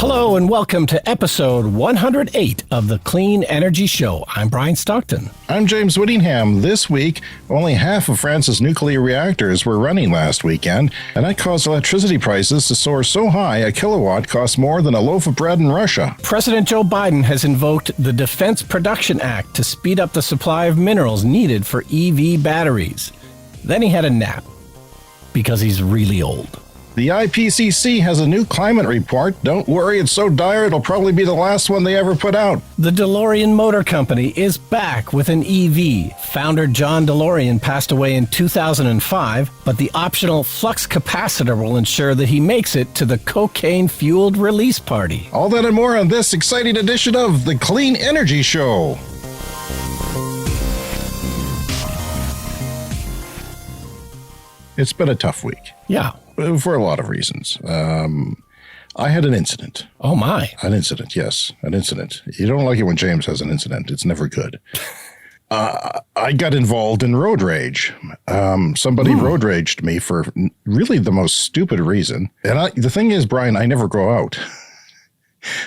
Hello and welcome to episode 108 of the Clean Energy Show. I'm Brian Stockton. I'm James Whittingham. This week, only half of France's nuclear reactors were running last weekend, and that caused electricity prices to soar so high a kilowatt costs more than a loaf of bread in Russia. President Joe Biden has invoked the Defense Production Act to speed up the supply of minerals needed for EV batteries. Then he had a nap, because he's really old. The IPCC has a new climate report. Don't worry, it's so dire it'll probably be the last one they ever put out. The DeLorean Motor Company is back with an EV. Founder John DeLorean passed away in 2005, but the optional flux capacitor will ensure that he makes it to the cocaine-fueled release party. All that and more on this exciting edition of the Clean Energy Show. It's been a tough week. Yeah. For a lot of reasons. I had an incident. Oh, my. An incident, yes. An incident. You don't like it when James has an incident. It's never good. I got involved in road rage. Somebody road raged me for really the most stupid reason. And the thing is, Brian, I never go out.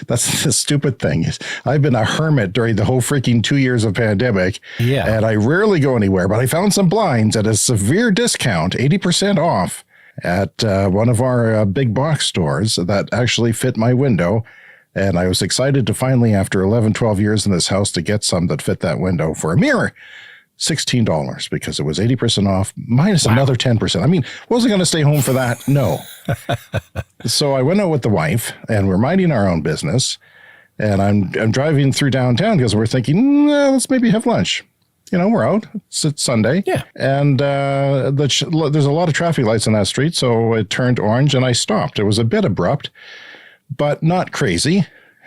That's the stupid thing. I've been a hermit during the whole freaking 2 years of pandemic. Yeah. And I rarely go anywhere. But I found some blinds at a severe discount, 80% off, at one of our big box stores that actually fit my window. And I was excited to finally, after 11, 12 years in this house, to get some that fit that window for a mere $16 because it was 80% off minus another 10%. I mean, was I going to stay home for that? No. So I went out with the wife and we're minding our own business. And I'm driving through downtown because we're thinking, let's maybe have lunch. You know, we're out. It's Sunday. Yeah. And there's a lot of traffic lights on that street, so it turned orange and I stopped. It was a bit abrupt, but not crazy.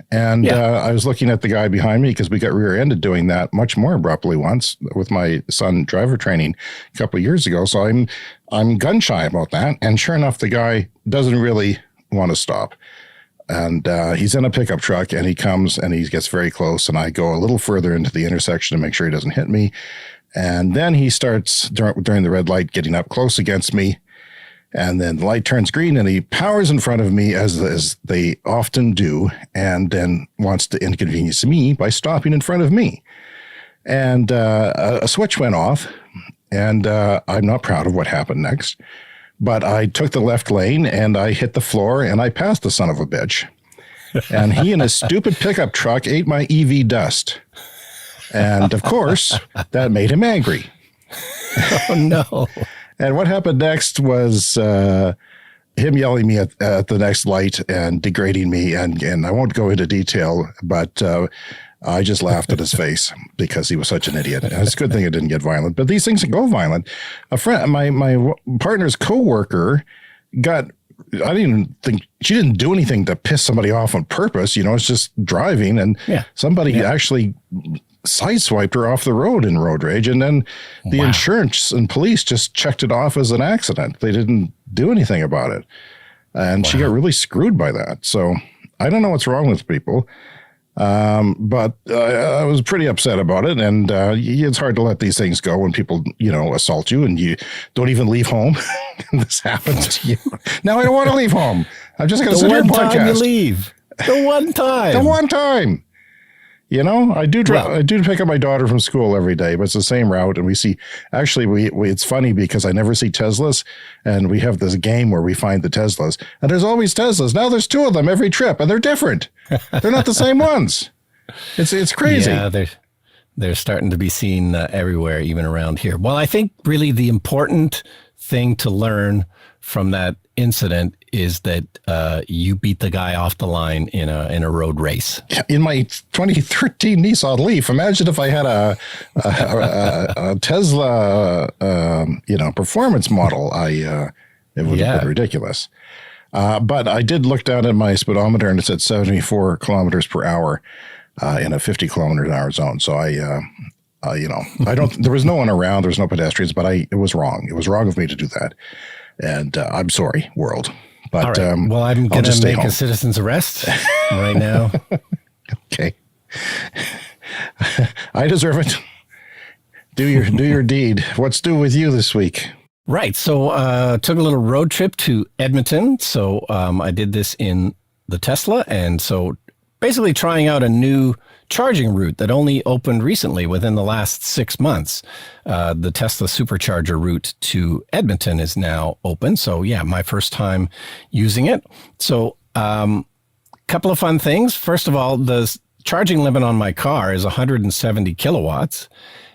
And I was looking at the guy behind me because we got rear-ended doing that much more abruptly once with my son driver training a couple of years ago. So I'm gun shy about that. And sure enough, the guy doesn't really want to stop. And he's in a pickup truck and he comes and he gets very close and I go a little further into the intersection to make sure he doesn't hit me. And then he starts during the red light getting up close against me. And then the light turns green and he powers in front of me as they often do. And then wants to inconvenience me by stopping in front of me. And a switch went off and I'm not proud of what happened next. But I took the left lane and I hit the floor and I passed the son of a bitch. And he and his stupid pickup truck ate my EV dust. And of course, that made him angry. Oh, no. And what happened next was him yelling me at the next light and degrading me. And I won't go into detail, but I just laughed at his face because he was such an idiot. And it's a good thing it didn't get violent, but these things go violent. A friend, my partner's coworker I didn't think she didn't do anything to piss somebody off on purpose. You know, it's just driving and somebody actually sideswiped her off the road in road rage. And then the insurance and police just checked it off as an accident. They didn't do anything about it. And she got really screwed by that. So I don't know what's wrong with people. But I was pretty upset about it. And it's hard to let these things go when people, assault you and you don't even leave home. And this happens to you. Now I don't want to leave home. I'm just going to sit here and podcast. The one time you leave. The one time. The one time. I do pick up my daughter from school every day, but it's the same route. And we see, actually, it's funny because I never see Teslas. And we have this game where we find the Teslas. And there's always Teslas. Now there's two of them every trip, and they're different. They're not the same ones. It's crazy. Yeah, they're starting to be seen everywhere, even around here. Well, I think really the important thing to learn from that incident is that you beat the guy off the line in a road race. In my 2013 Nissan Leaf, imagine if I had a Tesla, performance model. It would have been ridiculous. But I did look down at my speedometer and it said 74 kilometers per hour in a 50 kilometer an hour zone. So there was no one around, there was no pedestrians, but it was wrong. It was wrong of me to do that. And I'm sorry, world. But all right. Well, I'm going to make a citizen's arrest right now. Okay. I deserve it. Do your deed. What's due with you this week? Right. So took a little road trip to Edmonton. So I did this in the Tesla. And so basically trying out a new charging route that only opened recently within the last 6 months. The Tesla supercharger route to Edmonton is now open. So yeah, my first time using it. So couple of fun things. First of all, the charging limit on my car is 170 kilowatts.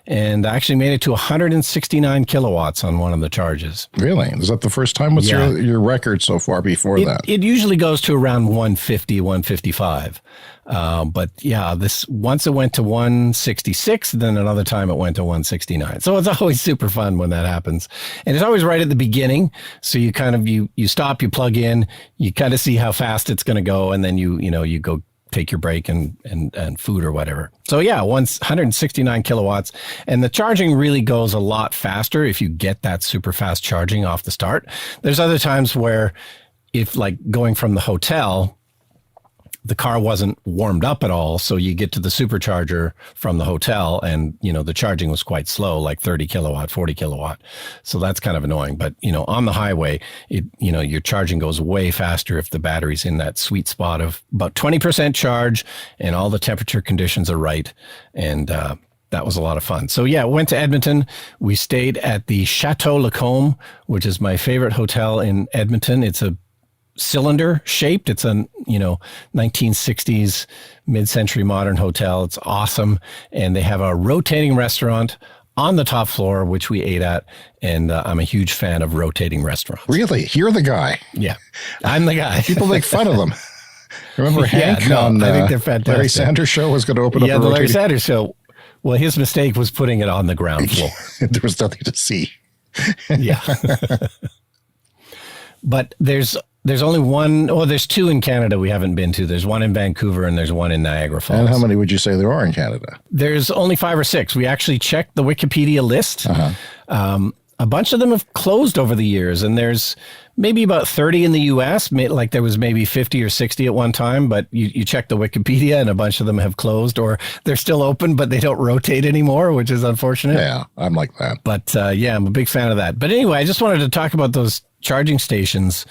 And I actually made it to 169 kilowatts on one of the charges. Really? Is that the first time? What's your record so far before that? It usually goes to around 150, 155. But yeah, once it went to 166, then another time it went to 169. So it's always super fun when that happens. And it's always right at the beginning. So you kind of, you stop, you plug in, you kind of see how fast it's going to go. And then you go take your break and food or whatever. So yeah, 169 kilowatts. And the charging really goes a lot faster if you get that super fast charging off the start. There's other times where if like going from the hotel, the car wasn't warmed up at all. So you get to the supercharger from the hotel and, the charging was quite slow, like 30 kilowatt, 40 kilowatt. So that's kind of annoying. But, on the highway, your charging goes way faster if the battery's in that sweet spot of about 20% charge and all the temperature conditions are right. And, that was a lot of fun. So yeah, went to Edmonton. We stayed at the Chateau Lacombe, which is my favorite hotel in Edmonton. It's a cylinder shaped. It's a 1960s mid-century modern hotel. It's awesome. And they have a rotating restaurant on the top floor, which we ate at. And I'm a huge fan of rotating restaurants. Really? You're the guy. Yeah, I'm the guy. People make fun of them. Remember Hank on I think they're fantastic. Larry Sanders Show was going to open up the Larry Sanders Show. Well, his mistake was putting it on the ground floor. There was nothing to see. Yeah. But there's only one, there's two in Canada we haven't been to. There's one in Vancouver and there's one in Niagara Falls. And how many would you say there are in Canada? There's only 5 or 6. We actually checked the Wikipedia list. Uh-huh. A bunch of them have closed over the years, and there's maybe about 30 in the U.S. Like there was maybe 50 or 60 at one time, but you check the Wikipedia and a bunch of them have closed, or they're still open, but they don't rotate anymore, which is unfortunate. Yeah, I'm like that. But yeah, I'm a big fan of that. But anyway, I just wanted to talk about those charging stations.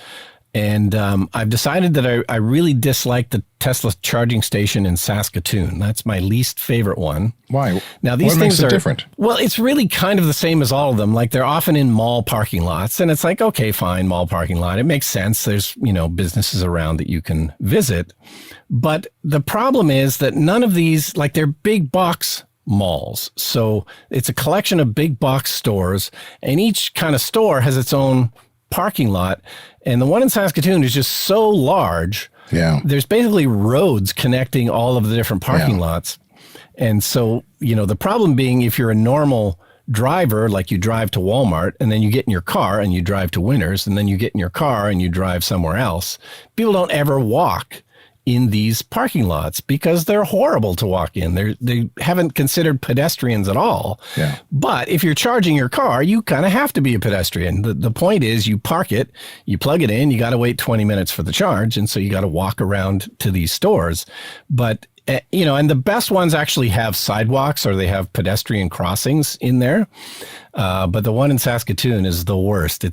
And I've decided that I really dislike the Tesla charging station in Saskatoon. That's my least favorite one. Why? Now, these what things makes it are different. Well, it's really kind of the same as all of them. Like they're often in mall parking lots, and it's like, okay, fine, mall parking lot. It makes sense. There's, businesses around that you can visit. But the problem is that none of these, like they're big box malls. So it's a collection of big box stores, and each kind of store has its own parking lot. And the one in Saskatoon is just so large. Yeah. There's basically roads connecting all of the different parking lots. And so, the problem being if you're a normal driver, like you drive to Walmart and then you get in your car and you drive to Winners and then you get in your car and you drive somewhere else, people don't ever walk in these parking lots because they're horrible to walk in. They haven't considered pedestrians at all. Yeah. But if you're charging your car, you kind of have to be a pedestrian. The point is you park it, you plug it in, you got to wait 20 minutes for the charge. And so you got to walk around to these stores. But and the best ones actually have sidewalks or they have pedestrian crossings in there. But the one in Saskatoon is the worst.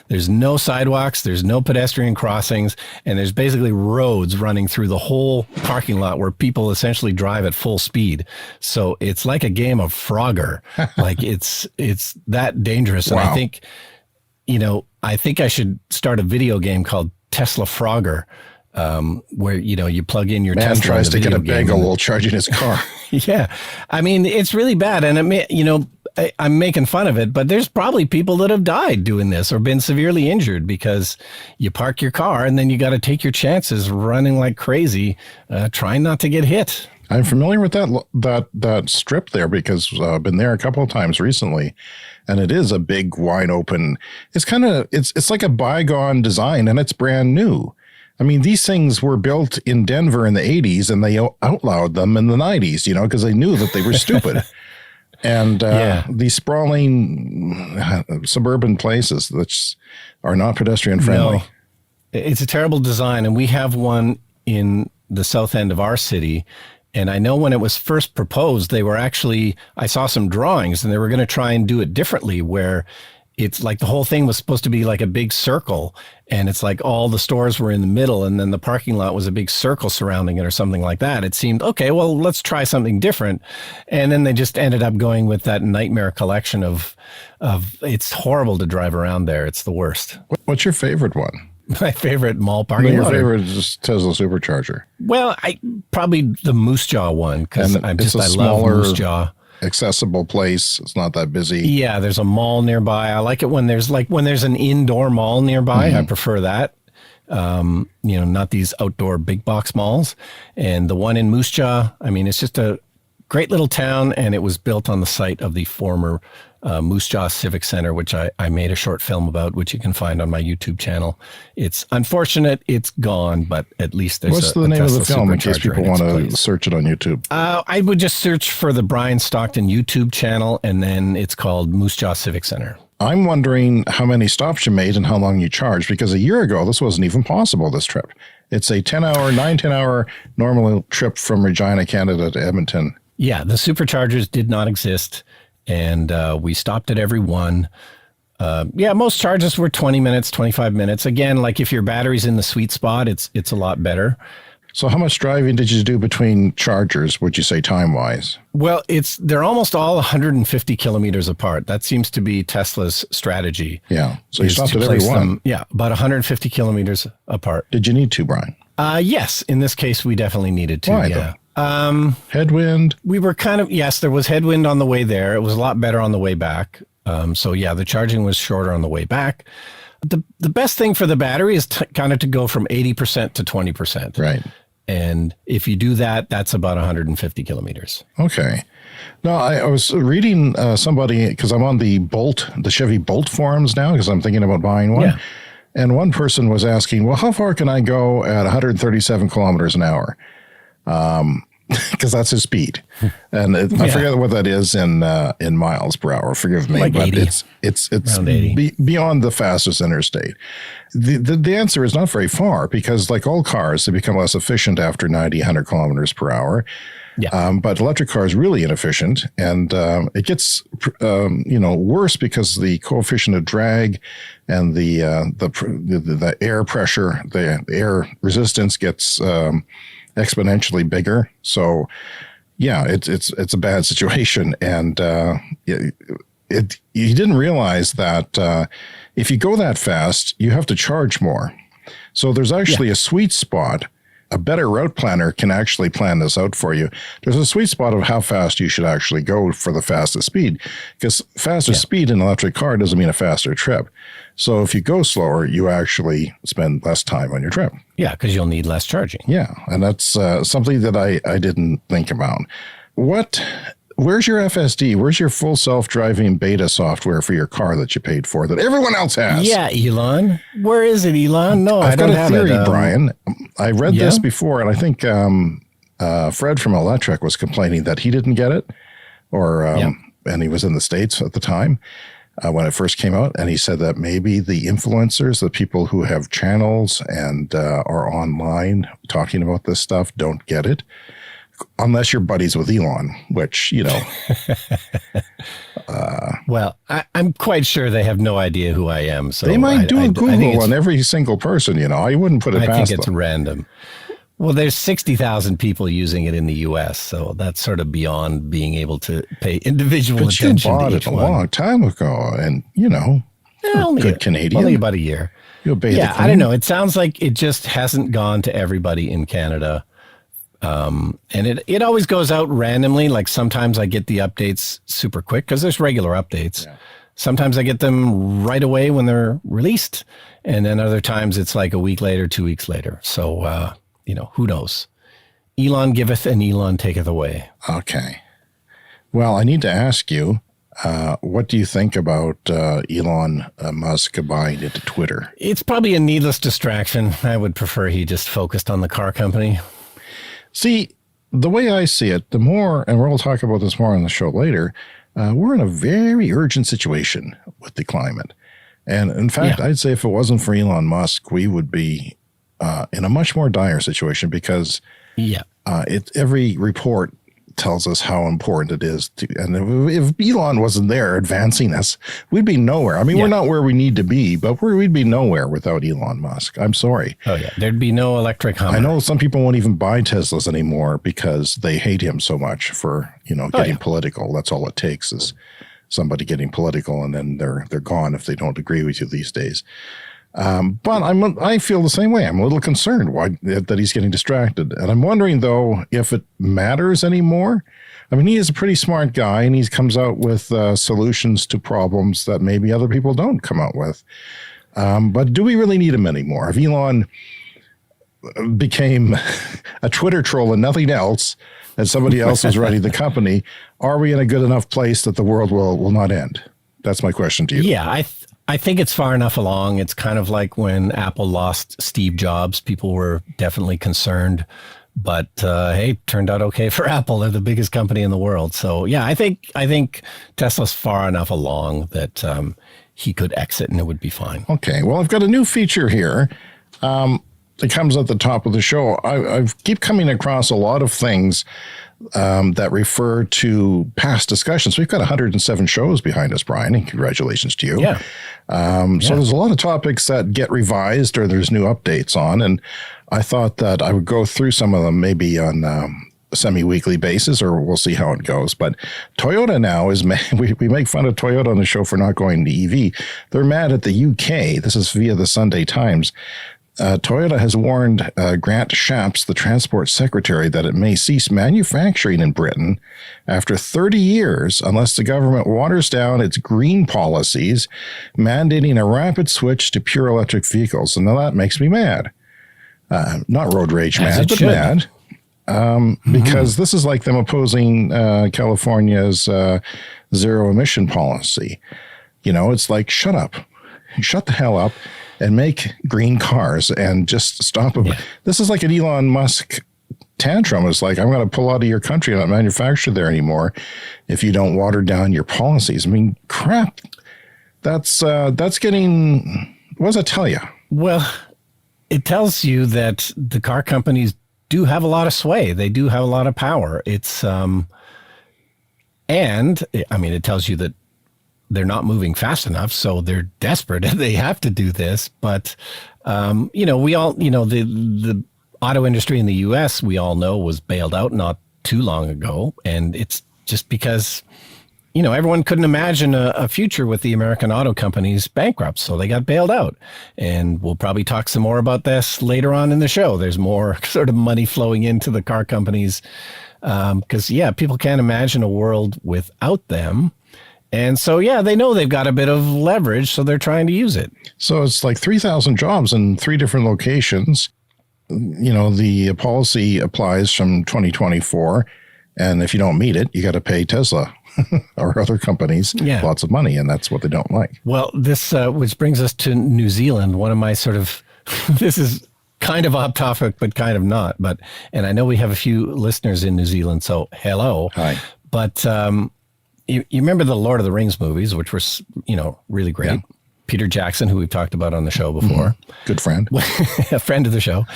There's no sidewalks, there's no pedestrian crossings, and there's basically roads running through the whole parking lot where people essentially drive at full speed. So it's like a game of Frogger. Like it's that dangerous. Wow. And I think I should start a video game called Tesla Frogger. Where, you plug in your Man Tesla tries to get a game bagel while charging his car. Yeah. I mean, it's really bad. And I'm making fun of it, but there's probably people that have died doing this or been severely injured because you park your car and then you got to take your chances running like crazy, trying not to get hit. I'm familiar with that strip there because I've been there a couple of times recently, and it is a big wide open. It's it's like a bygone design and it's brand new. I mean, these things were built in Denver in the 80s and they outlawed them in the 90s, because they knew that they were stupid. And these sprawling suburban places that are not pedestrian friendly. No, it's a terrible design. And we have one in the south end of our city. And I know when it was first proposed, I saw some drawings and they were going to try and do it differently where it's like the whole thing was supposed to be like a big circle, and it's like all the stores were in the middle, and then the parking lot was a big circle surrounding it or something like that. It seemed, okay, well, let's try something different. And then they just ended up going with that nightmare collection of it's horrible to drive around there. It's the worst. What's your favorite one? My favorite mall parking lot. Your favorite is Tesla Supercharger. Well, probably the Moose Jaw one, because I love Moose Jaw. Accessible place. It's not that busy. Yeah, there's a mall nearby. I like it when there's an indoor mall nearby. I prefer that. Not these outdoor big box malls. And the one in Moose Jaw, I mean, it's just a great little town, and it was built on the site of the former Moose Jaw Civic Center, which I made a short film about, which you can find on my YouTube channel. It's unfortunate it's gone, but at least there's What's the name of the film in case people want to search it on YouTube? I would just search for the Brian Stockton YouTube channel, and then it's called Moose Jaw Civic Center. I'm wondering how many stops you made and how long you charged, because a year ago, this wasn't even possible, this trip. It's a 10-hour normal trip from Regina, Canada to Edmonton. Yeah, the superchargers did not exist. And we stopped at every one. Most charges were 20 minutes, 25 minutes. Again, like if your battery's in the sweet spot, it's a lot better. So how much driving did you do between chargers, would you say, time-wise? Well, they're almost all 150 kilometers apart. That seems to be Tesla's strategy. Yeah, so you stopped at every one. About 150 kilometers apart. Did you need to, Brian? Yes, in this case, we definitely needed to. Why, though? Headwind. We were yes, there was headwind on the way there. It was a lot better on the way back. The charging was shorter on the way back. The best thing for the battery is kind of to go from 80% to 20%. Right. And if you do that, that's about 150 kilometers. Okay. No, I was reading somebody, because I'm on the Chevy Bolt forums now, because I'm thinking about buying one. Yeah. And one person was asking, well, how far can I go at 137 kilometers an hour? Because that's his speed, and I forget what that is in miles per hour. Forgive me, like but 80. it's beyond the fastest interstate. The answer is not very far, because like all cars, they become less efficient after 90, 100 kilometers per hour. Yeah. But electric car is really inefficient, and it gets worse because the coefficient of drag and the air pressure, the air resistance gets exponentially bigger. So yeah, it's a bad situation. And you didn't realize that if you go that fast, you have to charge more. So there's actually a sweet spot. A better route planner can actually plan this out for you. There's a sweet spot of how fast you should actually go for the fastest speed, because faster speed in an electric car doesn't mean a faster trip. So if you go slower, you actually spend less time on your trip. Yeah, because you'll need less charging. Yeah, and that's something that I didn't think about. Where's your FSD? Where's your full self-driving beta software for your car that you paid for that everyone else has? Yeah, Elon. Where is it, Elon? No, I've got a theory, Brian. I read this before, and I think Fred from Electric was complaining that he didn't get it, and he was in the States at the time when it first came out, and he said that maybe the influencers, the people who have channels and are online talking about this stuff, don't get it. Unless you're buddies with Elon, which, well, I'm quite sure they have no idea who I am. So they might do a Google on every single person, I wouldn't put it past them. I think it's random. Well, there's 60,000 people using it in the U.S., so that's sort of beyond being able to pay individual attention to each one. You bought it a long time ago, and, good Canadian. Only about a year. You obey the I don't know. It sounds like it just hasn't gone to everybody in Canada. And it always goes out randomly. Like sometimes I get the updates super quick because there's regular updates. Yeah. Sometimes I get them right away when they're released. And then other times it's like a week later, 2 weeks later. So, who knows? Elon giveth and Elon taketh away. Okay. Well, I need to ask you, what do you think about Elon Musk buying into Twitter? It's probably a needless distraction. I would prefer he just focused on the car company. See, the way I see it, the more, and we'll talk about this more on the show later, we're in a very urgent situation with the climate. And in fact, I'd say if it wasn't for Elon Musk, we would be in a much more dire situation, because every report tells us how important it is to, and if Elon wasn't there advancing us, we'd be nowhere. I mean, we're not where we need to be, but we'd be nowhere without Elon Musk. I'm sorry. Oh yeah. There'd be no electric Hummer. I know some people won't even buy Teslas anymore because they hate him so much for, getting political. That's all it takes is somebody getting political, and then they're gone if they don't agree with you these days. But I feel the same way. I'm a little concerned that he's getting distracted. And I'm wondering, though, if it matters anymore. I mean, he is a pretty smart guy, and he comes out with solutions to problems that maybe other people don't come out with. But do we really need him anymore? If Elon became a Twitter troll and nothing else, and somebody else is running the company, are we in a good enough place that the world will not end? That's my question to you. Yeah, I think it's far enough along. It's kind of like when Apple lost Steve Jobs. People were definitely concerned, but hey, turned out okay for Apple. They're the biggest company in the world. So yeah, I think Tesla's far enough along that he could exit and it would be fine. Okay, well, I've got a new feature here. It comes at the top of the show. I keep coming across a lot of things that refer to past discussions. We've got 107 shows behind us, Brian, and congratulations to you. Yeah. So there's a lot of topics that get revised or there's new updates on, and I thought that I would go through some of them maybe on a semi-weekly basis, or we'll see how it goes. But Toyota now is, we make fun of Toyota on the show for not going to EV. They're mad at the UK. This is via the Sunday Times. Toyota has warned Grant Shapps, the transport secretary, that it may cease manufacturing in Britain after 30 years unless the government waters down its green policies, mandating a rapid switch to pure electric vehicles. And now that makes me mad. Not road rage mad, but mad. Because this is like them opposing California's zero emission policy. It's like, shut up. Shut the hell up. And make green cars and just stop them. Yeah. This is like an Elon Musk tantrum. It's like, I'm going to pull out of your country and not manufacture there anymore if you don't water down your policies. I mean, crap. That's getting, what does it tell you? Well, it tells you that the car companies do have a lot of sway. They do have a lot of power. It's, and I mean, it tells you that they're not moving fast enough, so they're desperate and they have to do this. But, we all, the auto industry in the U.S., we all know, was bailed out not too long ago. And it's just because, everyone couldn't imagine a future with the American auto companies bankrupt, so they got bailed out. And we'll probably talk some more about this later on in the show. There's more sort of money flowing into the car companies because, people can't imagine a world without them. And so, they know they've got a bit of leverage, so they're trying to use it. So it's like 3,000 jobs in 3 different locations. The policy applies from 2024. And if you don't meet it, you got to pay Tesla or other companies lots of money. And that's what they don't like. Well, this which brings us to New Zealand. One of my sort of, this is kind of off topic, but kind of not. And I know we have a few listeners in New Zealand. So hello. Hi. But, you remember the Lord of the Rings movies, which were, really great. Yeah. Peter Jackson, who we've talked about on the show before. Good friend. A friend of the show.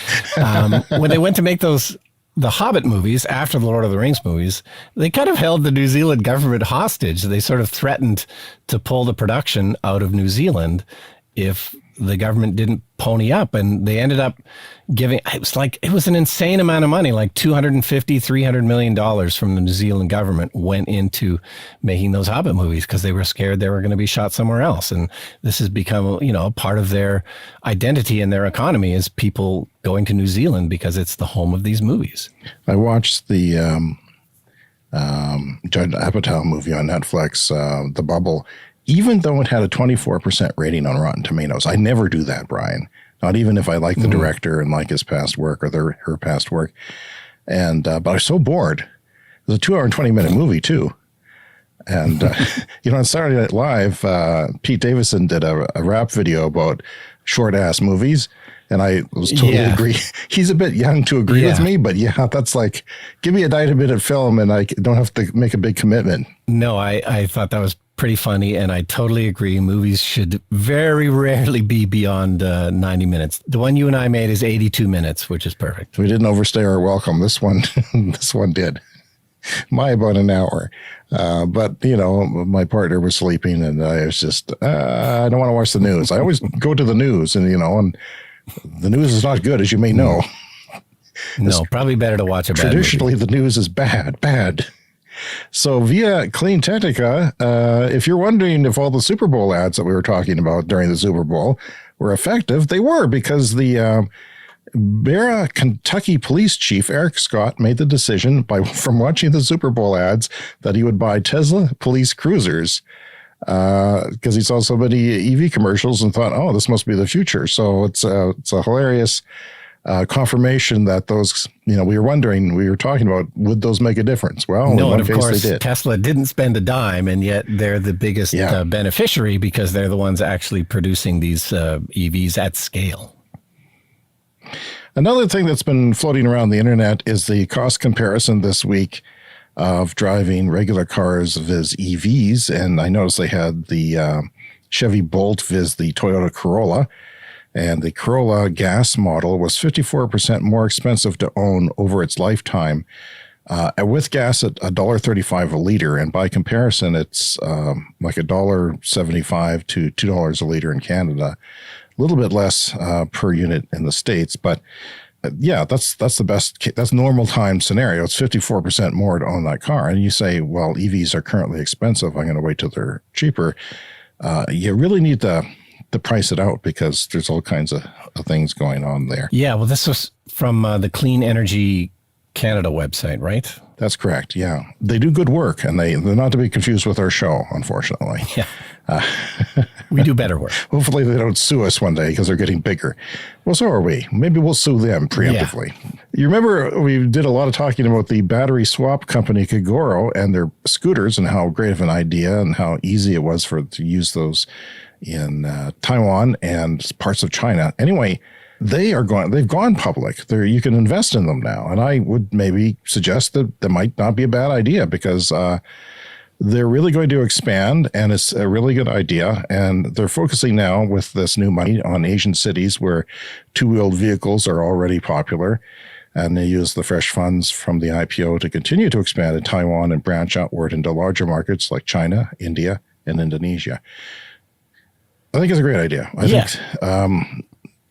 When they went to make the Hobbit movies after the Lord of the Rings movies, they kind of held the New Zealand government hostage. They sort of threatened to pull the production out of New Zealand if the government didn't pony up, and they ended up giving, it was an insane amount of money, like $250-300 million from the New Zealand government went into making those Hobbit movies because they were scared they were going to be shot somewhere else. And this has become, a part of their identity and their economy is people going to New Zealand because it's the home of these movies. I watched the Judd Apatow movie on Netflix, The Bubble. Even though it had a 24% rating on Rotten Tomatoes, I never do that, Brian. Not even if I like the director and like his past work or her past work. And but I was so bored. It was a 2 hour and 20-minute movie too. And on Saturday Night Live, Pete Davidson did a rap video about short ass movies, and I was totally agree. He's a bit young to agree with me, but that's like, give me a 90-minute film, and I don't have to make a big commitment. No, I thought that was pretty funny, and I totally agree. Movies should very rarely be beyond 90 minutes. The one you and I made is 82 minutes, which is perfect. We didn't overstay our welcome. This one did. about an hour. But, my partner was sleeping and I was just, I don't want to watch the news. I always go to the news and the news is not good, as you may know. No, probably better to watch a bad Traditionally, movie. the news is bad. So via Clean Technica, if you're wondering if all the Super Bowl ads that we were talking about during the Super Bowl were effective, they were, because the Beara, Kentucky police chief Eric Scott made the decision from watching the Super Bowl ads that he would buy Tesla police cruisers because he saw so many EV commercials and thought, oh, this must be the future. So it's a hilarious confirmation that those, we were talking about, would those make a difference? Well, no, in one and of case course, they did. Tesla didn't spend a dime, and yet they're the biggest beneficiary because they're the ones actually producing these EVs at scale. Another thing that's been floating around the internet is the cost comparison this week of driving regular cars vis EVs. And I noticed they had the Chevy Bolt vis the Toyota Corolla. And the Corolla gas model was 54% more expensive to own over its lifetime, with gas at $1.35 a liter. And by comparison, it's like $1.75 to $2 a liter in Canada. A little bit less per unit in the States, but that's the best. That's normal time scenario. It's 54% more to own that car. And you say, well, EVs are currently expensive. I'm going to wait till they're cheaper. You really need to price it out because there's all kinds of things going on there. Yeah, well, this was from the Clean Energy Canada website, right? That's correct. Yeah, they do good work, and they're not to be confused with our show, unfortunately. Yeah. We do better work. Hopefully they don't sue us one day because they're getting bigger. Well, so are we. Maybe we'll sue them preemptively. Yeah. You remember we did a lot of talking about the battery swap company Kagoro and their scooters and how great of an idea and how easy it was to use those in Taiwan and parts of China. Anyway, they've gone public. You can invest in them now. And I would maybe suggest that might not be a bad idea because they're really going to expand, and it's a really good idea. And they're focusing now with this new money on Asian cities where two-wheeled vehicles are already popular. And they use the fresh funds from the IPO to continue to expand in Taiwan and branch outward into larger markets like China, India, and Indonesia. I think it's a great idea.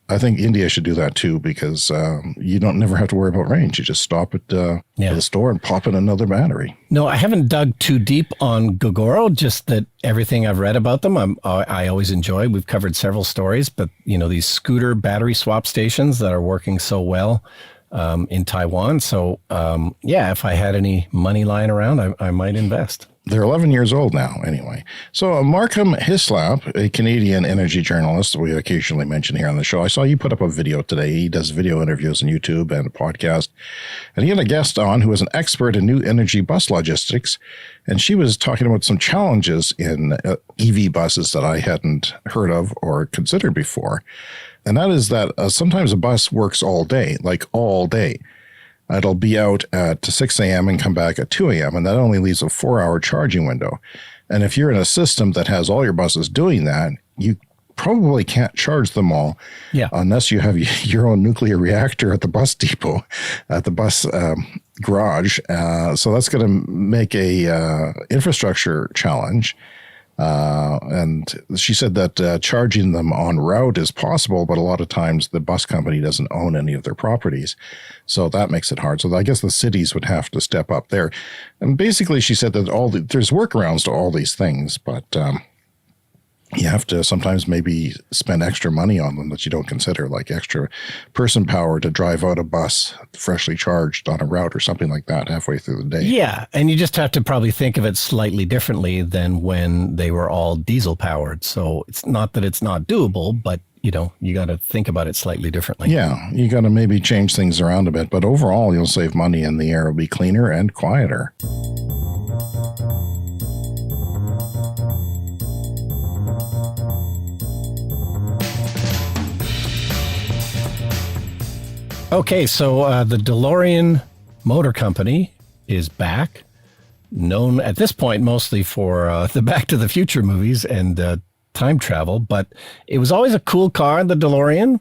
I think India should do that too because you don't never have to worry about range. You just stop at the store and pop in another battery. No, I haven't dug too deep on Gogoro, just that everything I've read about them, I always enjoy. We've covered several stories, but these scooter battery swap stations that are working so well in Taiwan. So if I had any money lying around, I might invest. They're 11 years old now, anyway. So Markham Hislop, a Canadian energy journalist we occasionally mention here on the show, I saw you put up a video today. He does video interviews on YouTube and a podcast. And he had a guest on who was an expert in new energy bus logistics. And she was talking about some challenges in EV buses that I hadn't heard of or considered before. And that is that sometimes a bus works all day, like all day. It'll be out at 6 a.m. and come back at 2 a.m. And that only leaves a 4-hour charging window. And if you're in a system that has all your buses doing that, you probably can't charge them all unless you have your own nuclear reactor at the bus depot, at the bus garage. So that's going to make a infrastructure challenge. And she said that charging them en route is possible, but a lot of times the bus company doesn't own any of their properties. So that makes it hard. So I guess the cities would have to step up there. And basically she said that there's workarounds to all these things, but you have to sometimes maybe spend extra money on them that you don't consider, like extra person power to drive out a bus freshly charged on a route or something like that halfway through the day. Yeah, and you just have to probably think of it slightly differently than when they were all diesel powered. So it's not that it's not doable, but you got to think about it slightly differently. Yeah, you got to maybe change things around a bit, but overall you'll save money and the air will be cleaner and quieter. Okay, so the DeLorean Motor Company is back, known at this point mostly for the Back to the Future movies and time travel, but it was always a cool car, the DeLorean.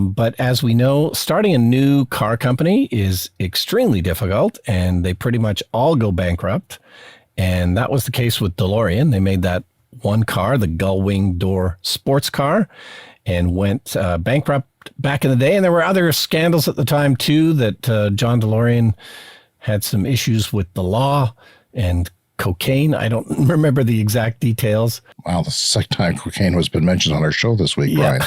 But as we know, starting a new car company is extremely difficult, and they pretty much all go bankrupt. And that was the case with DeLorean. They made that one car, the gull wing door sports car, and went bankrupt back in the day. And there were other scandals at the time, too, that John DeLorean had some issues with the law and cocaine. I don't remember the exact details. Wow, the second time cocaine has been mentioned on our show this week, Brian.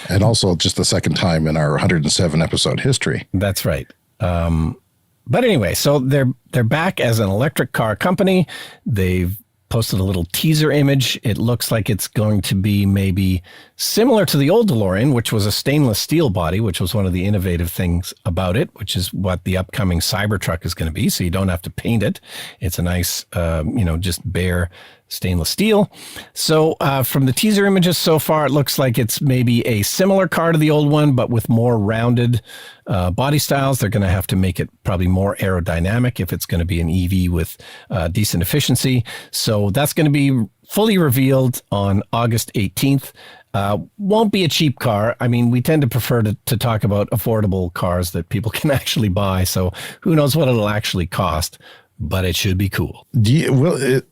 And also just the second time in our 107 episode history. That's right. But anyway, so they're back as an electric car company. They've posted a little teaser image. It looks like it's going to be maybe similar to the old DeLorean, which was a stainless steel body, which was one of the innovative things about it, which is what the upcoming Cybertruck is going to be. So you don't have to paint it. It's a nice, just bare stainless steel. So from the teaser images so far, it looks like it's maybe a similar car to the old one, but with more rounded body styles. They're going to have to make it probably more aerodynamic if it's going to be an EV with decent efficiency. So that's going to be fully revealed on August 18th. Won't be a cheap car. I mean, we tend to prefer to talk about affordable cars that people can actually buy. So who knows what it'll actually cost, but it should be cool.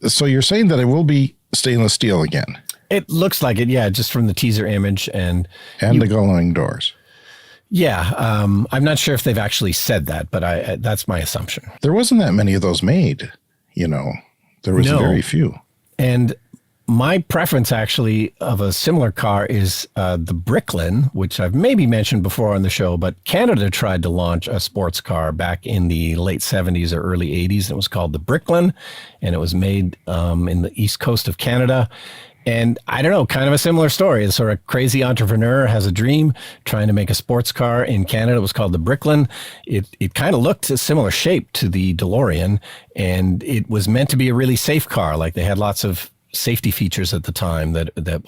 So you're saying that it will be stainless steel again? It looks like it, yeah, just from the teaser image. And the gull-wing doors. Yeah, I'm not sure if they've actually said that, but that's my assumption. There wasn't that many of those made, There was very few. And my preference, actually, of a similar car is the Bricklin, which I've maybe mentioned before on the show, but Canada tried to launch a sports car back in the late 70s or early 80s. It was called the Bricklin, and it was made in the east coast of Canada. And I don't know, kind of a similar story. A sort of crazy entrepreneur has a dream trying to make a sports car in Canada. It was called the Bricklin. It kind of looked a similar shape to the DeLorean, and it was meant to be a really safe car. Like, they had lots of safety features at the time that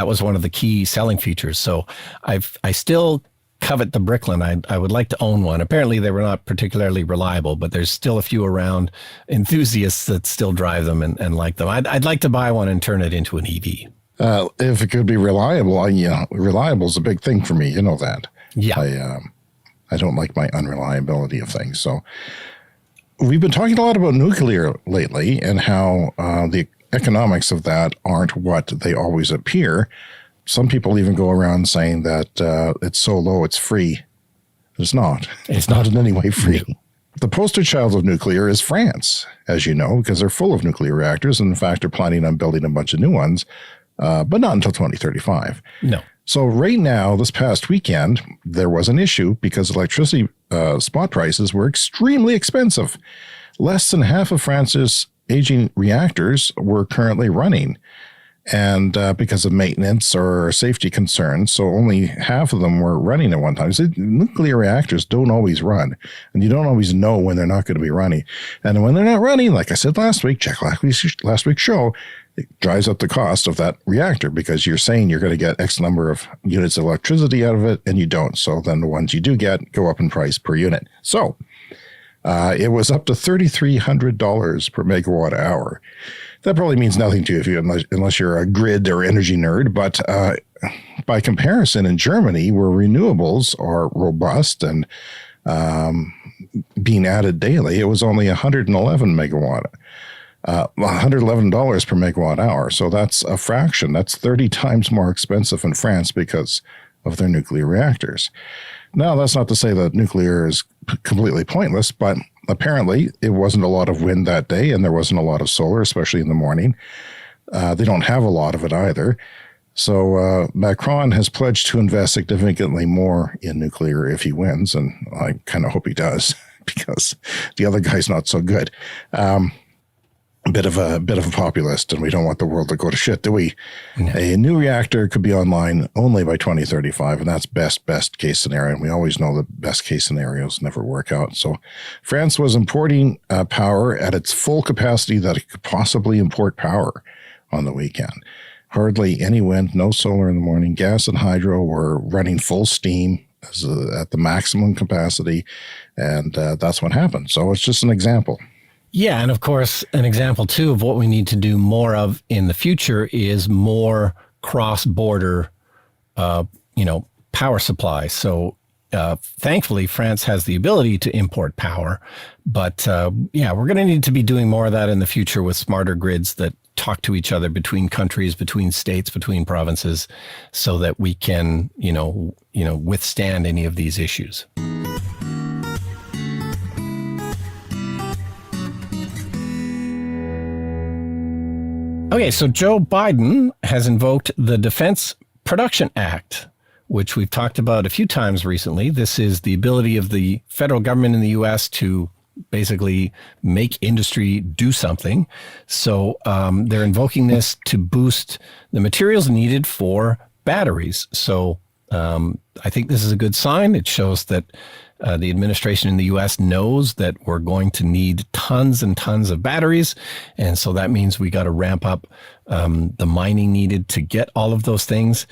was one of the key selling features. So I still covet the Bricklin. I would like to own one. Apparently they were not particularly reliable, but there's still a few around enthusiasts that still drive them and like them. I'd like to buy one and turn it into an EV. If it could be reliable, reliable is a big thing for me. You know that. Yeah. I don't like my unreliability of things. So we've been talking a lot about nuclear lately and how the economics of that aren't what they always appear. Some people even go around saying that it's so low, it's free. It's not. It's not in any way free. No. The poster child of nuclear is France, as you know, because they're full of nuclear reactors. And in fact, they're planning on building a bunch of new ones, but not until 2035. No. So right now, this past weekend, there was an issue because electricity spot prices were extremely expensive. Less than half of France's aging reactors were currently running. And because of maintenance or safety concerns, so only half of them were running at one time. So nuclear reactors don't always run, and you don't always know when they're not going to be running. And when they're not running, like I said last week, check last week's show, it drives up the cost of that reactor because you're saying you're going to get X number of units of electricity out of it, and you don't. So then the ones you do get go up in price per unit. So it was up to $3,300 per megawatt hour. That probably means nothing to you unless you're a grid or energy nerd. But by comparison, in Germany, where renewables are robust and being added daily, it was only $111 per megawatt hour. So that's a fraction. That's 30 times more expensive in France because of their nuclear reactors. Now, that's not to say that nuclear is completely pointless, but apparently it wasn't a lot of wind that day, and there wasn't a lot of solar, especially in the morning. They don't have a lot of it either. So Macron has pledged to invest significantly more in nuclear if he wins, and I kind of hope he does because the other guy's not so good. A bit of a populist, and we don't want the world to go to shit, do we? No. A new reactor could be online only by 2035, and that's best case scenario. And we always know that best case scenarios never work out. So France was importing power at its full capacity that it could possibly import power on the weekend. Hardly any wind, no solar in the morning. Gas and hydro were running full steam at the maximum capacity, and that's what happened. So it's just an example. Yeah, and of course, an example, too, of what we need to do more of in the future is more cross-border, power supply. So thankfully, France has the ability to import power. But yeah, we're going to need to be doing more of that in the future with smarter grids that talk to each other between countries, between states, between provinces, so that we can, withstand any of these issues. Okay, so Joe Biden has invoked the Defense Production Act, which we've talked about a few times recently. This is the ability of the federal government in the U.S. to basically make industry do something. So they're invoking this to boost the materials needed for batteries. So I think this is a good sign. It shows that the administration in the U.S. knows that we're going to need tons and tons of batteries. And so that means we got to ramp up the mining needed to get all of those things.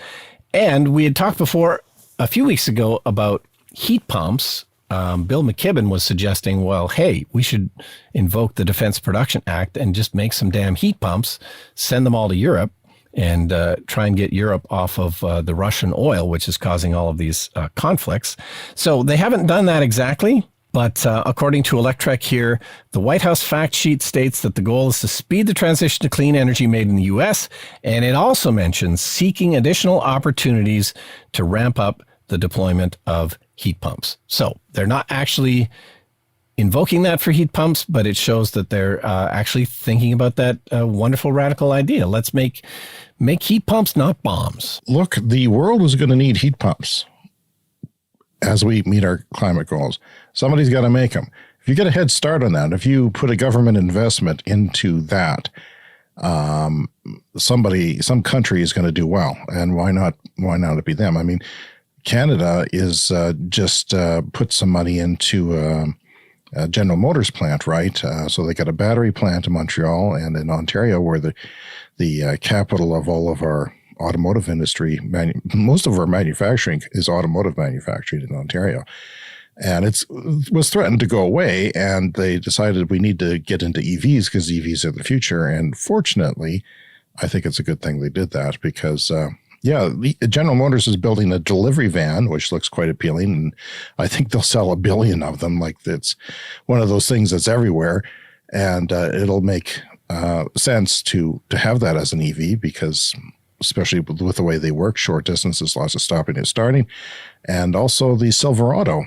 And we had talked before a few weeks ago about heat pumps. Bill McKibben was suggesting, well, hey, we should invoke the Defense Production Act and just make some damn heat pumps, send them all to Europe, and try and get Europe off of the Russian oil, which is causing all of these conflicts. So they haven't done that exactly. But according to Electrek here, the White House fact sheet states that the goal is to speed the transition to clean energy made in the U.S. And it also mentions seeking additional opportunities to ramp up the deployment of heat pumps. So they're not actually invoking that for heat pumps, but it shows that they're actually thinking about that wonderful radical idea. Let's make heat pumps, not bombs. Look, the world is going to need heat pumps as we meet our climate goals. Somebody's got to make them. If you get a head start on that, if you put a government investment into that, some country is going to do well. And why not it be them? I mean, Canada is just put some money into a General Motors plant, right? So they got a battery plant in Montreal and in Ontario, where the capital of all of our automotive industry, most of our manufacturing is automotive manufactured in Ontario. And it was threatened to go away, and they decided we need to get into EVs because EVs are the future. And fortunately, I think it's a good thing they did that because, General Motors is building a delivery van, which looks quite appealing. And I think they'll sell 1 billion of them. Like, it's one of those things that's everywhere. And it'll make sense to have that as an EV because especially with the way they work, short distances, lots of stopping and starting. And also the Silverado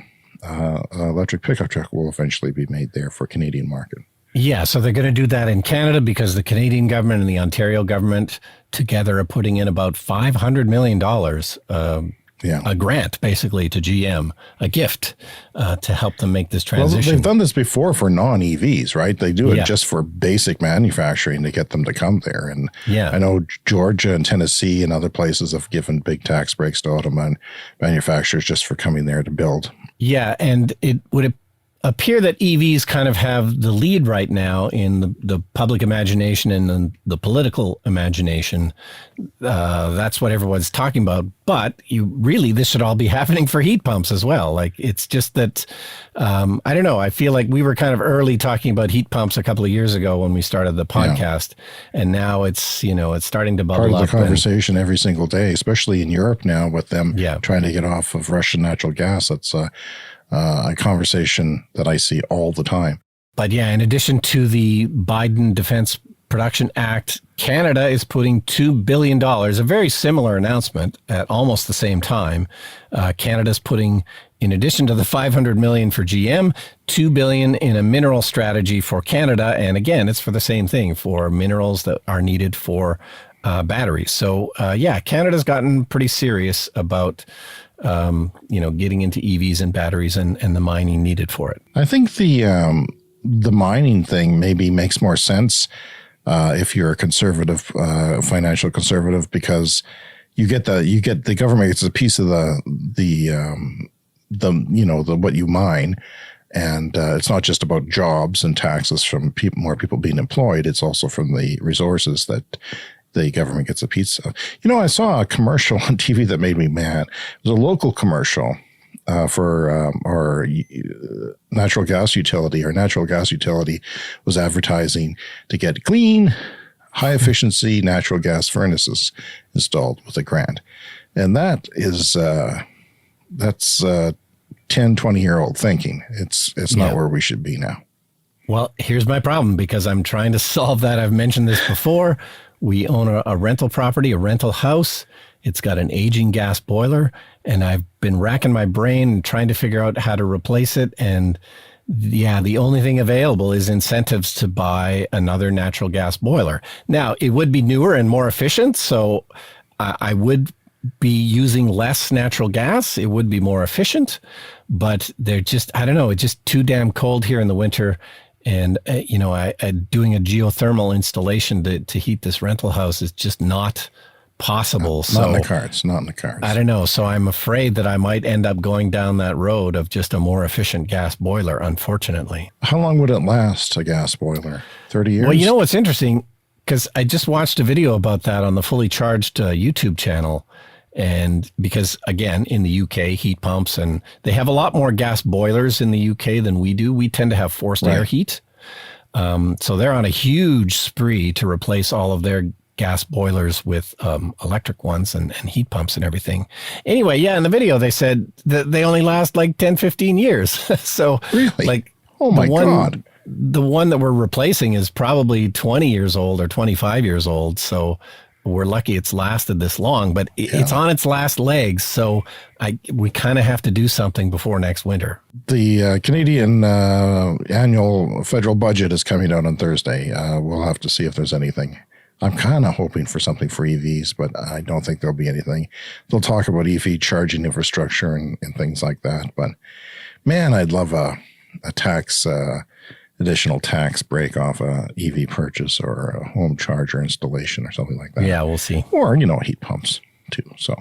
electric pickup truck will eventually be made there for Canadian market. Yeah, so they're going to do that in Canada because the Canadian government and the Ontario government together are putting in about $500 million, a grant basically to GM, a gift to help them make this transition. Well, they've done this before for non-EVs, right? They do it just for basic manufacturing to get them to come there. And I know Georgia and Tennessee and other places have given big tax breaks to auto manufacturers just for coming there to build. Yeah, and it would appear that EVs kind of have the lead right now in the public imagination and the political imagination. That's what everyone's talking about. But this should all be happening for heat pumps as well. Like, it's just that, I don't know. I feel like we were kind of early talking about heat pumps a couple of years ago when we started the podcast. Yeah. And now it's starting to bubble up. Part of the conversation every single day, especially in Europe now with them trying to get off of Russian natural gas. It's a conversation that I see all the time. But in addition to the Biden Defense Production Act, Canada is putting $2 billion, a very similar announcement at almost the same time. Canada's putting, in addition to the $500 million for GM, $2 billion in a mineral strategy for Canada. And again, it's for the same thing, for minerals that are needed for batteries. So Canada's gotten pretty serious about getting into EVs and batteries and the mining needed for it. I think the mining thing maybe makes more sense if you're a conservative, financial conservative, because you get the government gets a piece of the what you mine, and it's not just about jobs and taxes from more people being employed. It's also from the resources that the government gets a piece of. I saw a commercial on TV that made me mad. It was a local commercial for our natural gas utility. Our natural gas utility was advertising to get clean, high-efficiency natural gas furnaces installed with a grant. And that is that's 10, 20-year-old thinking. It's not where we should be now. Well, here's my problem because I'm trying to solve that. I've mentioned this before. We own a rental property, a rental house. It's got an aging gas boiler, and I've been racking my brain trying to figure out how to replace it. And yeah, the only thing available is incentives to buy another natural gas boiler. Now, it would be newer and more efficient, so I would be using less natural gas. It would be more efficient, but they're just, I don't know, it's just too damn cold here in the winter. And, doing a geothermal installation to heat this rental house is just not possible. Not in the cards. Not in the cards. I don't know. So I'm afraid that I might end up going down that road of just a more efficient gas boiler, unfortunately. How long would it last, a gas boiler? 30 years? Well, you know what's interesting? Because I just watched a video about that on the Fully Charged YouTube channel. And because, again, in the UK, heat pumps, and they have a lot more gas boilers in the UK than we do. We tend to have forced air heat. So they're on a huge spree to replace all of their gas boilers with electric ones and heat pumps and everything. Anyway, yeah, in the video, they said that they only last like 10, 15 years. So, really? Like, oh my God. The one that we're replacing is probably 20 years old or 25 years old. So we're lucky it's lasted this long, but it's on its last legs. So we kind of have to do something before next winter. The Canadian annual federal budget is coming out on Thursday. We'll have to see if there's anything. I'm kind of hoping for something for EVs, but I don't think there'll be anything. They'll talk about EV charging infrastructure and things like that. But man, I'd love a tax, additional tax break off a EV purchase or a home charger installation or something like that. Yeah, we'll see. Or, heat pumps too. So,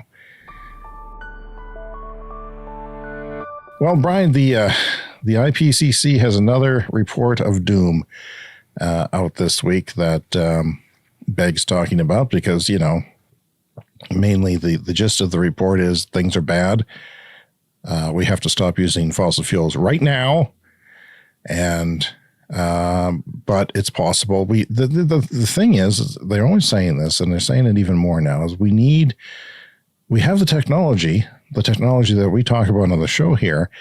well, Brian, the IPCC has another report of doom out this week that begs talking about because, mainly the gist of the report is things are bad. We have to stop using fossil fuels right now. And but it's possible. The thing is they're always saying this, and they're saying it even more now, is we have the technology that we talk about on the show here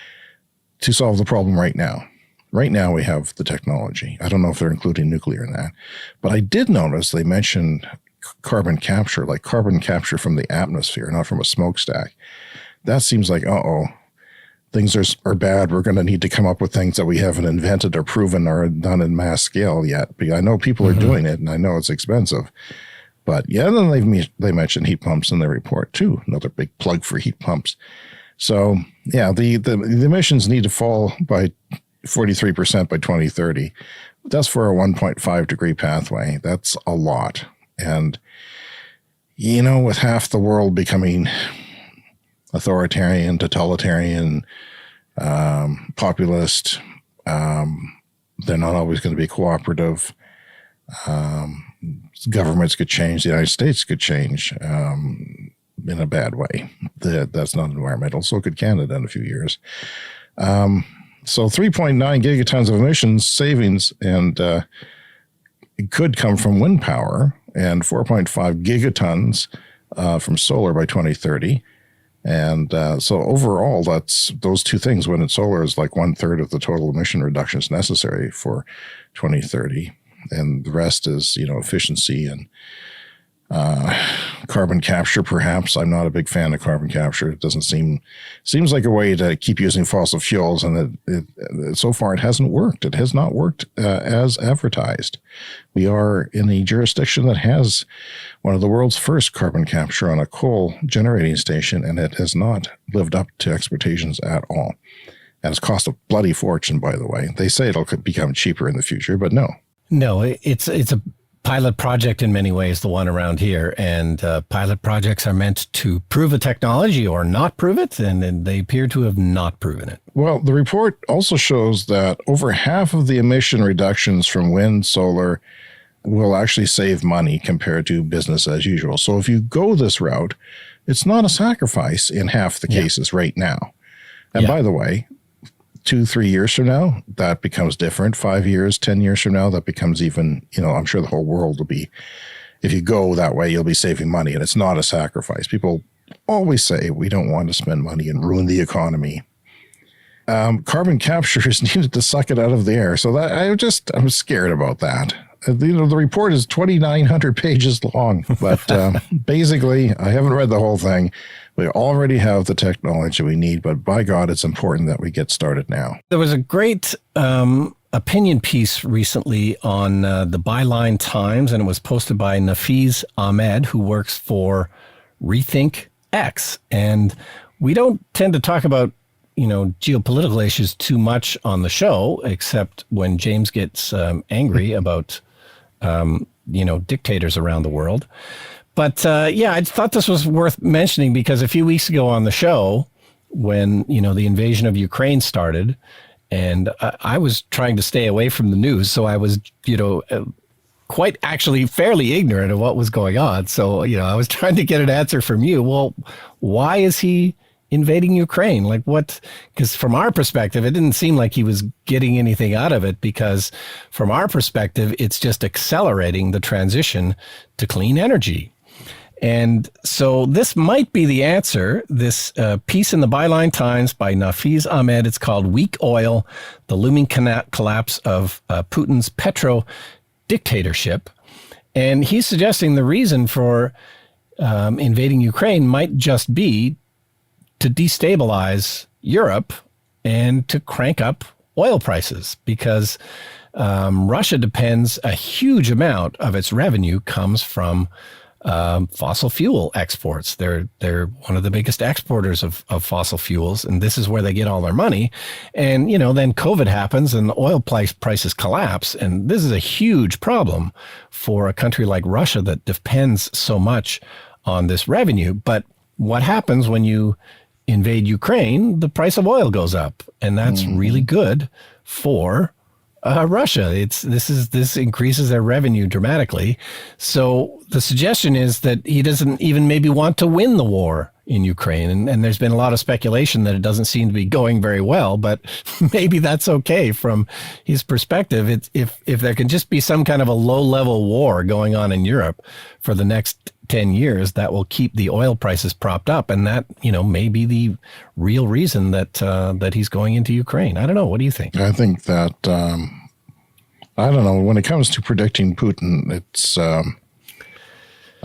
to solve the problem right now. Right now we have the technology. I don't know if they're including nuclear in that, but I did notice they mentioned carbon capture, like carbon capture from the atmosphere, not from a smokestack. That seems like, things are bad. We're going to need to come up with things that we haven't invented or proven or done in mass scale yet. But I know people are doing it, and I know it's expensive. But yeah, then they mentioned heat pumps in their report too. Another big plug for heat pumps. So yeah, the emissions need to fall by 43% by 2030. That's for a 1.5 degree pathway. That's a lot. And with half the world becoming authoritarian, totalitarian, populist, they're not always going to be cooperative. Governments could change. The United States could change in a bad way. That's not environmental. So could Canada in a few years. So 3.9 gigatons of emissions savings, and it could come from wind power, and 4.5 gigatons from solar by 2030. And so overall, that's those two things. Wind and solar is like 1/3 of the total emission reductions necessary for 2030. And the rest is, efficiency and carbon capture, perhaps. I'm not a big fan of carbon capture. It seems like a way to keep using fossil fuels. And so far it hasn't worked. It has not worked as advertised. We are in a jurisdiction that has one of the world's first carbon capture on a coal generating station, and it has not lived up to expectations at all. And it's cost a bloody fortune, by the way. They say it'll become cheaper in the future, but no. No, it's a pilot project in many ways, the one around here. And pilot projects are meant to prove a technology or not prove it, and they appear to have not proven it. Well, the report also shows that over half of the emission reductions from wind, solar will actually save money compared to business as usual. So if you go this route, it's not a sacrifice in half the cases right now. And by the way, 2-3 years from now, that becomes different. 5 years, 10 years from now, that becomes even, I'm sure the whole world will be, if you go that way, you'll be saving money, and it's not a sacrifice. People always say we don't want to spend money and ruin the economy. Carbon capture is needed to suck it out of the air. So that I'm scared about that. The report is 2,900 pages long, but basically, I haven't read the whole thing. We already have the technology we need, but by God, it's important that we get started now. There was a great opinion piece recently on the Byline Times, and it was posted by Nafeez Ahmed, who works for Rethink X. And we don't tend to talk about geopolitical issues too much on the show, except when James gets angry about, dictators around the world. But I thought this was worth mentioning because a few weeks ago on the show, when, the invasion of Ukraine started, and I was trying to stay away from the news. So I was, quite actually fairly ignorant of what was going on. So, I was trying to get an answer from you. Well, why is he invading Ukraine? Like what? Because from our perspective, it didn't seem like he was getting anything out of it, because from our perspective, it's just accelerating the transition to clean energy. And so this might be the answer. This piece in the Byline Times by Nafeez Ahmed, it's called Weak Oil, the Looming Collapse of Putin's Petro Dictatorship. And he's suggesting the reason for invading Ukraine might just be to destabilize Europe and to crank up oil prices, because Russia depends, a huge amount of its revenue comes from fossil fuel exports. They're one of the biggest exporters of fossil fuels, and this is where they get all their money. And, then COVID happens and oil prices collapse. And this is a huge problem for a country like Russia that depends so much on this revenue. But what happens when you invade Ukraine? The price of oil goes up, and that's really good for Russia. This increases their revenue dramatically. So the suggestion is that he doesn't even maybe want to win the war in Ukraine. And there's been a lot of speculation that it doesn't seem to be going very well, but maybe that's okay from his perspective. If there can just be some kind of a low-level war going on in Europe for the next 10 years, that will keep the oil prices propped up. And that, may be the real reason that he's going into Ukraine. I don't know. What do you think? I think that, I don't know, when it comes to predicting Putin, it's,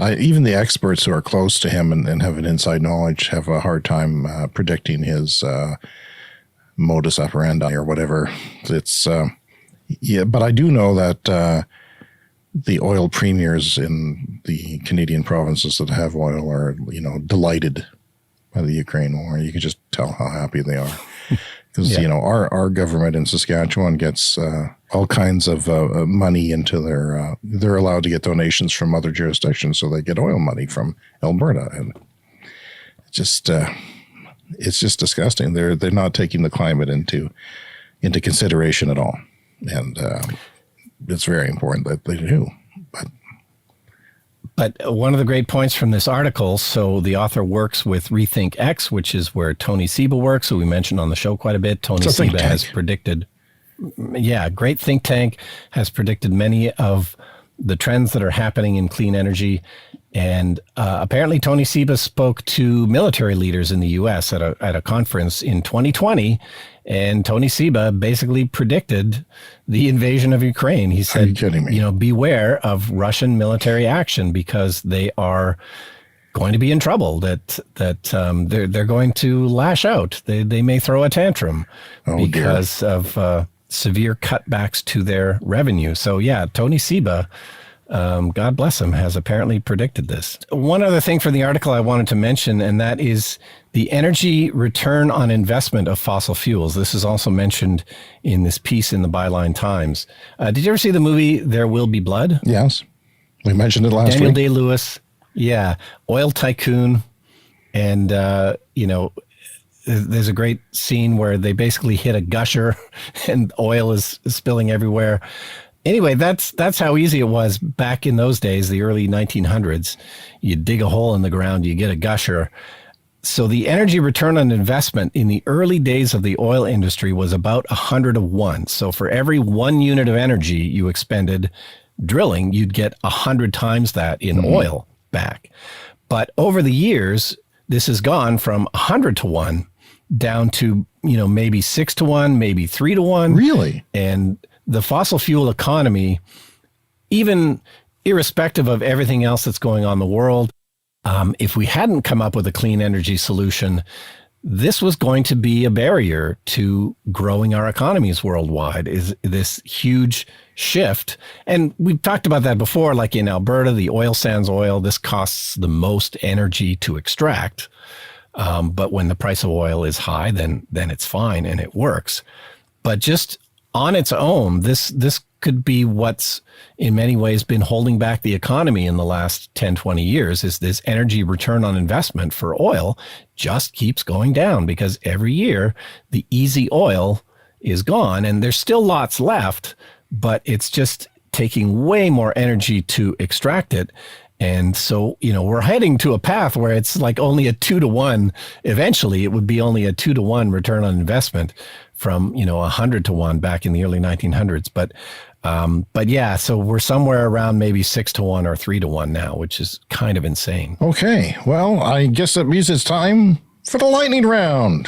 even the experts who are close to him and have an inside knowledge have a hard time predicting his modus operandi or whatever. It's, but I do know that the oil premiers in the Canadian provinces that have oil are, delighted by the Ukraine war. You can just tell how happy they are. Because, our government in Saskatchewan gets all kinds of money into they're allowed to get donations from other jurisdictions, so they get oil money from Alberta. And it's just disgusting. They're not taking the climate into consideration at all. And it's very important that they do. But one of the great points from this article, so the author works with Rethink X, which is where Tony Seba works, who we mentioned on the show quite a bit. Tony Seba has predicted, great think tank, has predicted many of the trends that are happening in clean energy. And apparently Tony Seba spoke to military leaders in the U.S. at a conference in 2020. And Tony Seba basically predicted the invasion of Ukraine. He said, beware of Russian military action because they are going to be in trouble, that they're going to lash out. They may throw a tantrum because of severe cutbacks to their revenue. So Tony Seba, God bless him, has apparently predicted this. One other thing for the article I wanted to mention, and that is the energy return on investment of fossil fuels. This is also mentioned in this piece in the Byline Times. Did you ever see the movie There Will Be Blood? Yes. We mentioned it last week. Daniel Day-Lewis, oil tycoon. And, there's a great scene where they basically hit a gusher and oil is spilling everywhere. Anyway, that's how easy it was back in those days, the early 1900s. You dig a hole in the ground, you get a gusher. So the energy return on investment in the early days of the oil industry was about 100 to 1. So for every 1 unit of energy you expended drilling, you'd get 100 times that in oil back. But over the years, this has gone from 100 to 1 down to, maybe 6 to 1, maybe 3 to 1. Really? And the fossil fuel economy, even irrespective of everything else that's going on in the world, if we hadn't come up with a clean energy solution, this was going to be a barrier to growing our economies worldwide, is this huge shift. And we've talked about that before, like in Alberta, the oil sands oil, this costs the most energy to extract. But when the price of oil is high, then it's fine and it works. But just on its own, this could be what's in many ways been holding back the economy in the last 10, 20 years, is this energy return on investment for oil just keeps going down because every year the easy oil is gone and there's still lots left, but it's just taking way more energy to extract it. And so, we're heading to a path where it's like only a 2 to 1. Eventually, it would be only a 2 to 1 return on investment from, 100 to 1 back in the early 1900s. But yeah, so we're somewhere around maybe 6 to 1 or 3 to 1 now, which is kind of insane. Okay. Well, I guess that means it's time for the lightning round.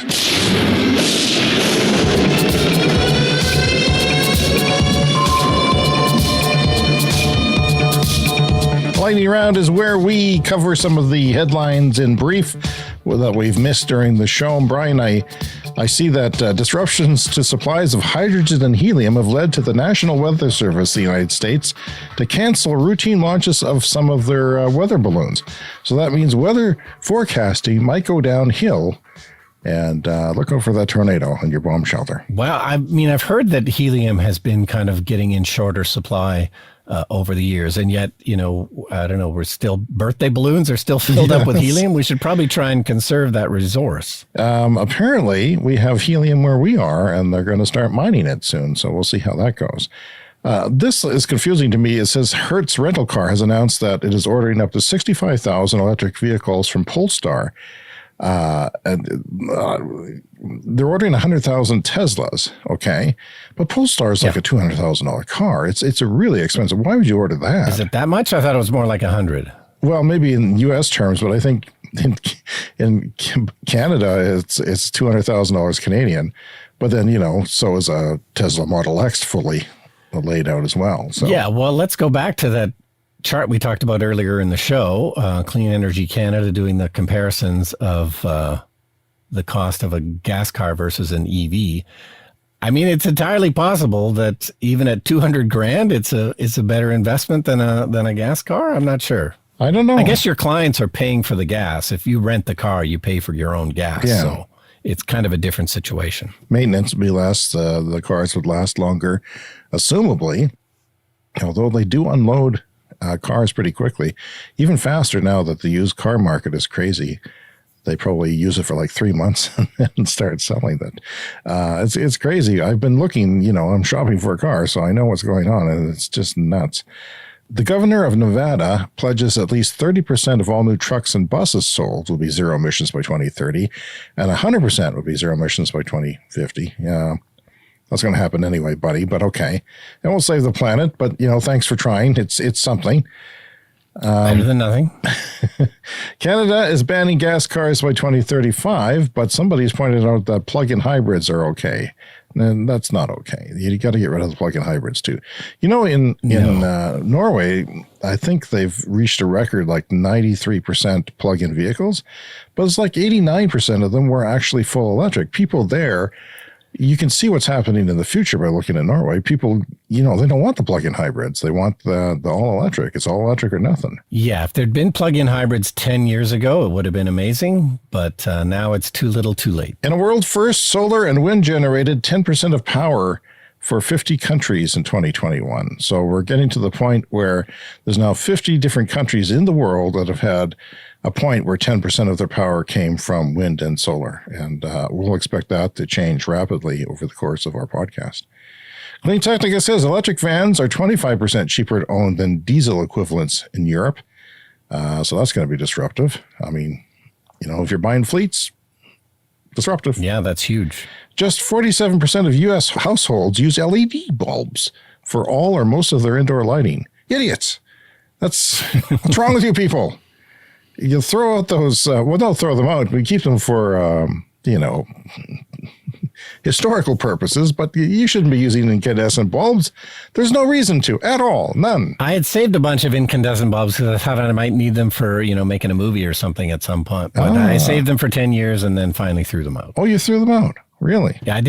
Lightning round is where we cover some of the headlines in brief that we've missed during the show. And Brian, I see that disruptions to supplies of hydrogen and helium have led to the National Weather Service of the United States to cancel routine launches of some of their weather balloons. So that means weather forecasting might go downhill. And look out for that tornado in your bomb shelter. Well, I've heard that helium has been kind of getting in shorter supply over the years. And yet, I don't know, birthday balloons are still filled up with helium. We should probably try and conserve that resource. Apparently, we have helium where we are, and they're going to start mining it soon. So we'll see how that goes. This is confusing to me. It says Hertz Rental Car has announced that it is ordering up to 65,000 electric vehicles from Polestar. They're ordering 100,000 Teslas, okay? But Polestar is like a $200,000 car. It's a really expensive. Why would you order that? Is it that much? I thought it was more like 100. Well, maybe in U.S. terms, but I think in Canada, it's $200,000 Canadian. But then, so is a Tesla Model X fully laid out as well. So yeah, well, let's go back to that chart we talked about earlier in the show, Clean Energy Canada doing the comparisons of the cost of a gas car versus an EV. I mean, it's entirely possible that even at $200,000, it's a better investment than a gas car. I'm not sure. I don't know. I guess your clients are paying for the gas. If you rent the car, you pay for your own gas. Yeah. So it's kind of a different situation. Maintenance would be less. The cars would last longer, assumably, although they do unload cars pretty quickly, even faster now that the used car market is crazy. They probably use it for like 3 months and then start selling it. It's crazy. I've been looking, I'm shopping for a car, so I know what's going on, and it's just nuts. The governor of Nevada pledges at least 30% of all new trucks and buses sold will be zero emissions by 2030, and 100% will be zero emissions by 2050. Yeah. That's going to happen anyway, buddy, but okay. It won't save the planet, but, thanks for trying. It's something. Better than nothing. Canada is banning gas cars by 2035, but somebody's pointed out that plug-in hybrids are okay. And that's not okay. You got to get rid of the plug-in hybrids too. In Norway, I think they've reached a record like 93% plug-in vehicles, but it's like 89% of them were actually full electric. People there, you can see what's happening in the future by looking at Norway. People, they don't want the plug-in hybrids. They want the all-electric. It's all electric or nothing. Yeah, if there'd been plug-in hybrids 10 years ago, it would have been amazing. But now it's too little too late. In a world first, solar and wind generated 10% of power for 50 countries in 2021. So we're getting to the point where there's now 50 different countries in the world that have had a point where 10% of their power came from wind and solar. And we'll expect that to change rapidly over the course of our podcast. Clean Technica says electric vans are 25% cheaper to own than diesel equivalents in Europe. So that's going to be disruptive. I mean, if you're buying fleets, disruptive. Yeah, that's huge. Just 47% of U.S. households use LED bulbs for all or most of their indoor lighting. Idiots. What's wrong with you people? you throw out those, well, don't throw them out. We keep them for, historical purposes, but you shouldn't be using incandescent bulbs. There's no reason to at all. None. I had saved a bunch of incandescent bulbs because I thought I might need them for, making a movie or something at some point. But I saved them for 10 years and then finally threw them out. Oh, you threw them out? Really? Yeah,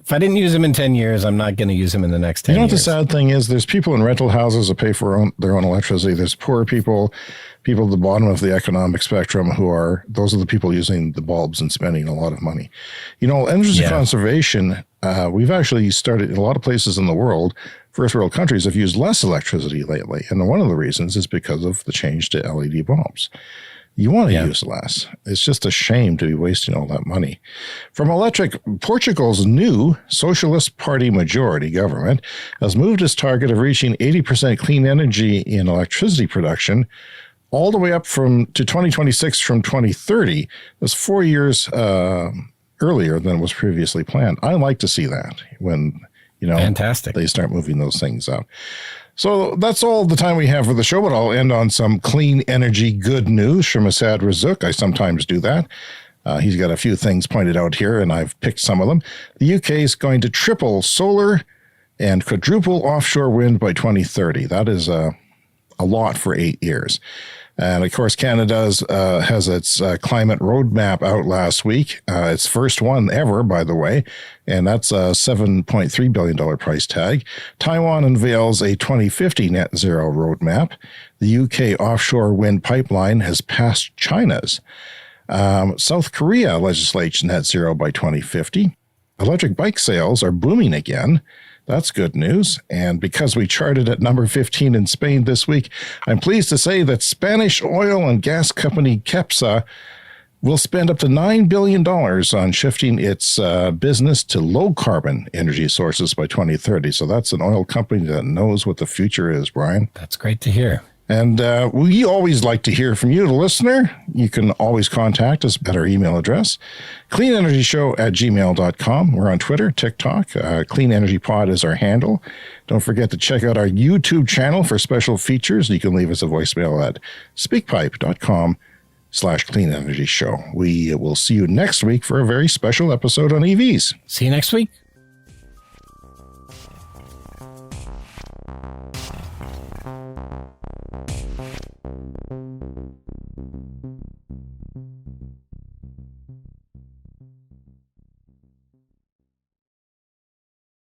if I didn't use them in 10 years, I'm not going to use them in the next 10 years. You know what the sad thing is? There's people in rental houses that pay for their own electricity. There's poor people at the bottom of the economic spectrum those are the people using the bulbs and spending a lot of money. Energy conservation, we've actually started in a lot of places in the world. First world countries have used less electricity lately. And one of the reasons is because of the change to LED bulbs. You want to use less. It's just a shame to be wasting all that money. From electric, Portugal's new Socialist Party majority government has moved its target of reaching 80% clean energy in electricity production all the way up to 2026 from 2030. That's 4 years earlier than was previously planned. I like to see that when, Fantastic. They start moving those things out. So that's all the time we have for the show, but I'll end on some clean energy good news from Asad Razzouk. I sometimes do that. He's got a few things pointed out here, and I've picked some of them. The UK is going to triple solar and quadruple offshore wind by 2030. That is a lot for 8 years. And of course, Canada has its climate roadmap out last week. Its first one ever, by the way, and that's a $7.3 billion price tag. Taiwan unveils a 2050 net zero roadmap. The UK offshore wind pipeline has passed China's. South Korea legislates net zero by 2050. Electric bike sales are booming again. That's good news. And because we charted at number 15 in Spain this week, I'm pleased to say that Spanish oil and gas company Cepsa will spend up to $9 billion on shifting its business to low-carbon energy sources by 2030. So that's an oil company that knows what the future is, Brian. That's great to hear. And we always like to hear from you, the listener. You can always contact us at our email address, cleanenergyshow@gmail.com. We're on Twitter, TikTok. Clean Energy Pod is our handle. Don't forget to check out our YouTube channel for special features. You can leave us a voicemail at speakpipe.com/cleanenergyshow. We will see you next week for a very special episode on EVs. See you next week.